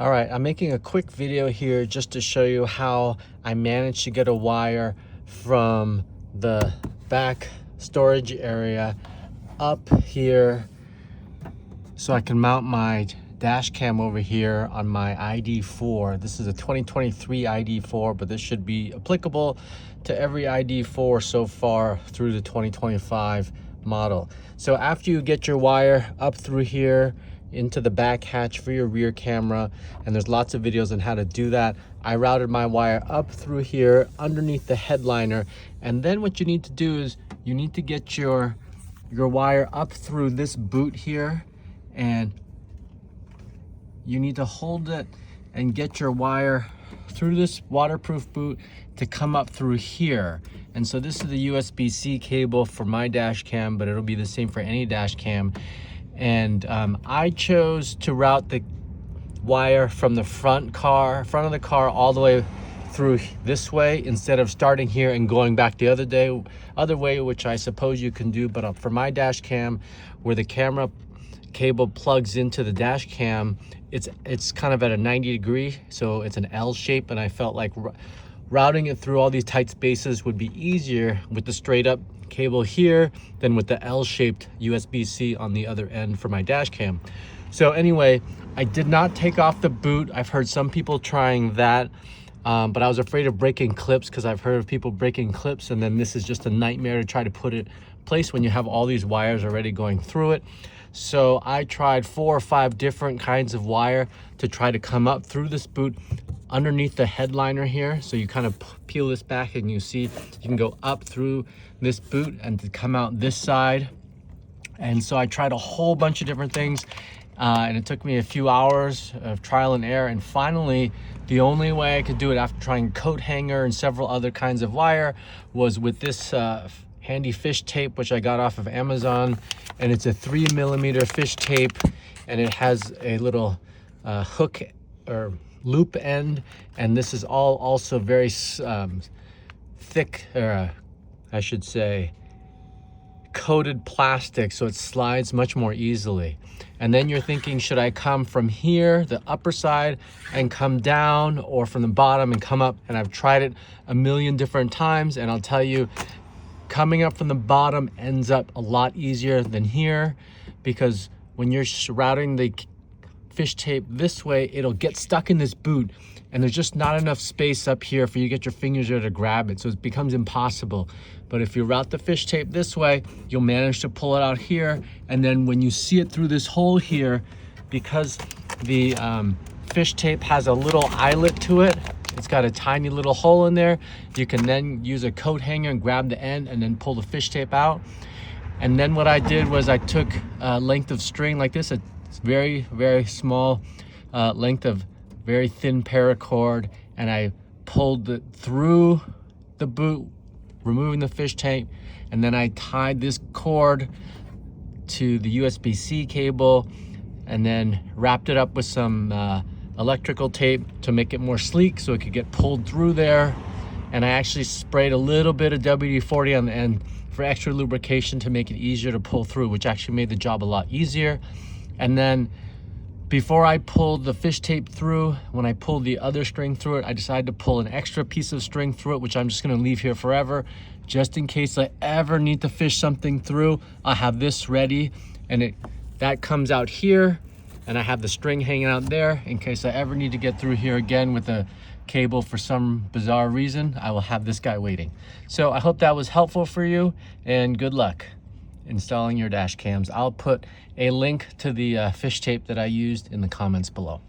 All right, I'm making a quick video here just to show you how I managed to get a wire from the back storage area up here so I can mount my dash cam over here on my ID4. This is a 2023 ID4, but this should be applicable to every ID4 so far through the 2025 model. So after you get your wire up through here into the back hatch for your rear camera, and there's lots of videos on how to do that, I routed my wire up through here underneath the headliner. And then what you need to do is you need to get your wire up through this boot here, and you need to hold it and get your wire through this waterproof boot to come up through here. And so this is the USB-C cable for my dash cam, but it'll be the same for any dash cam. And I chose to route the wire from the front of the car all the way through this way instead of starting here and going back the other way, which I suppose you can do. But for my dash cam, where the camera cable plugs into the dash cam, it's kind of at a 90 degree, so it's an L shape, and I felt like routing it through all these tight spaces would be easier with the straight up cable here than with the L-shaped USB-C on the other end for my dash cam. So anyway, I did not take off the boot. I've heard some people trying that, but I was afraid of breaking clips because I've heard of people breaking clips, and then this is just a nightmare to try to put it in place when you have all these wires already going through it. So I tried 4 or 5 different kinds of wire to try to come up through this boot underneath the headliner here. So you kind of peel this back and you see you can go up through this boot and to come out this side. And so I tried a whole bunch of different things, and it took me a few hours of trial and error. And finally, the only way I could do it after trying coat hanger and several other kinds of wire was with this handy fish tape, which I got off of Amazon. And it's a 3mm fish tape, and it has a little hook or loop end, and this is all also very thick, or I should say coated plastic, so it slides much more easily. And then you're thinking, should I come from here, the upper side, and come down, or from the bottom and come up? And I've tried it a million different times, and I'll tell you, coming up from the bottom ends up a lot easier than here, because when you're routing the fish tape this way, it'll get stuck in this boot, and there's just not enough space up here for you to get your fingers there to grab it, so it becomes impossible. But if you route the fish tape this way, you'll manage to pull it out here, and then when you see it through this hole here, because the fish tape has a little eyelet to it, it's got a tiny little hole in there, you can then use a coat hanger and grab the end and then pull the fish tape out. And then what I did was I took a length of string like this, it's very, very small length of very thin paracord, and I pulled it through the boot, removing the fish tape, and then I tied this cord to the USB-C cable and then wrapped it up with some electrical tape to make it more sleek so it could get pulled through there. And I actually sprayed a little bit of WD-40 on the end for extra lubrication to make it easier to pull through, which actually made the job a lot easier. And then before I pulled the fish tape through, when I pulled the other string through it, I decided to pull an extra piece of string through it, which I'm just gonna leave here forever, just in case I ever need to fish something through. I have this ready, and that comes out here, and I have the string hanging out there in case I ever need to get through here again with a cable for some bizarre reason. I will have this guy waiting. So I hope that was helpful for you, and good luck installing your dash cams. I'll put a link to the fish tape that I used in the comments below.